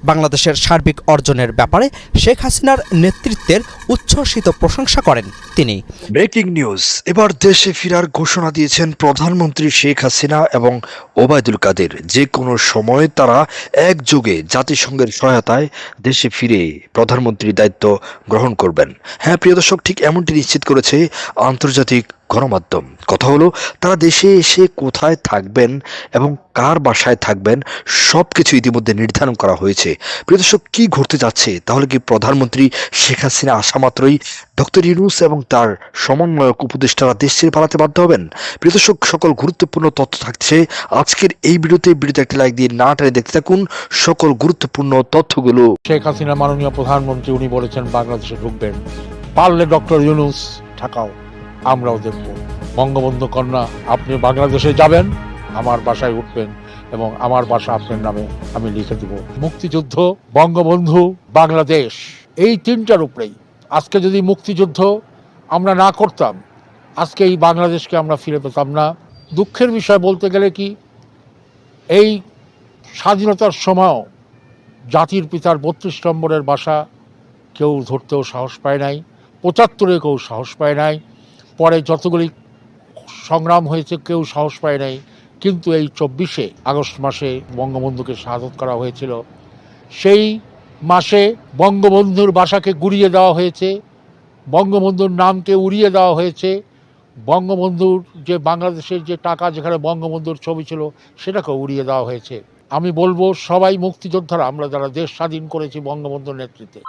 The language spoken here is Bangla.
বাংলাদেশের সার্বিক অর্জনের ব্যাপারে শেখ হাসিনার নেতৃত্বের উচ্ছ্বসিত প্রশংসা করেন তিনি। ব্রেকিং নিউজ, এবার দেশে ফেরার ঘোষণা দিয়েছেন প্রধানমন্ত্রী শেখ হাসিনা এবং ওবায়দুল কাদের। যে কোনো সময় তারা একযোগে জাতিসংঘের সহায়তায় দেশে ফিরে প্রধানমন্ত্রীর দায়িত্ব গ্রহণ করবেন। হ্যাঁ প্রিয় দর্শক, ঠিক এমনটি নিশ্চিত করেছে আন্তর্জাতিক গণমাধ্যম। কথা হলো, তারা দেশে এসে কোথায় থাকবেন এবং কার বাসায় থাকবেন সবকিছু ইতিমধ্যে নির্ধারণ করা হয়েছে। প্রিয় দর্শক, কি ঘটতে যাচ্ছে? তাহলে কি প্রধানমন্ত্রী শেখ হাসিনা আসা মাত্রই ডক্টর ইউনূস এবং তার সমন্বয়ক উপদেষ্টারা দেশ ছেড়ে পালাতে বাধ্য হবেন? প্রিয় দর্শক, সকল গুরুত্বপূর্ণ তথ্য থাকছে আজকের এই ভিডিওতে একটি লাইক দিয়ে না টেনে দেখতে থাকুন সকল গুরুত্বপূর্ণ তথ্যগুলো। শেখ হাসিনা মাননীয় প্রধানমন্ত্রী, উনি বলেছেন বাংলাদেশে ঢুকবেন, পারলে ডক্টর ইউনূস ঠাকাও, আমরাও দেখব। বঙ্গবন্ধু কন্যা, আপনি বাংলাদেশে যাবেন, আমার বাসায় উঠবেন এবং আমার বাসা আপনার নামে আমি লিখে দেব। মুক্তিযুদ্ধ, বঙ্গবন্ধু, বাংলাদেশ, এই তিনটার উপরেই। আজকে যদি মুক্তিযুদ্ধ আমরা না করতাম, আজকে এই বাংলাদেশকে আমরা ফিরে পেতাম না। দুঃখের বিষয় বলতে গেলে কি, এই স্বাধীনতার সময়ও জাতির পিতার ৩২ নম্বরের বাসা কেউ ধরতেও সাহস পায় নাই, ৭৫-এ কেউ সাহস পায় নাই, পরে যতগুলি সংগ্রাম হয়েছে কেউ সাহস পায় নাই। কিন্তু এই ২৪শে আগস্ট মাসে বঙ্গবন্ধুকে শাহাদত করা হয়েছিল। সেই মাসে বঙ্গবন্ধুর বাসাকে গুড়িয়ে দেওয়া হয়েছে, বঙ্গবন্ধুর নামকে উড়িয়ে দেওয়া হয়েছে, বঙ্গবন্ধুর যে বাংলাদেশের যে টাকা যেখানে বঙ্গবন্ধুর ছবি ছিল সেটাকে উড়িয়ে দেওয়া হয়েছে। আমি বলবো, সবাই মুক্তিযোদ্ধারা, আমরা যারা দেশ স্বাধীন করেছি বঙ্গবন্ধুর নেতৃত্বে।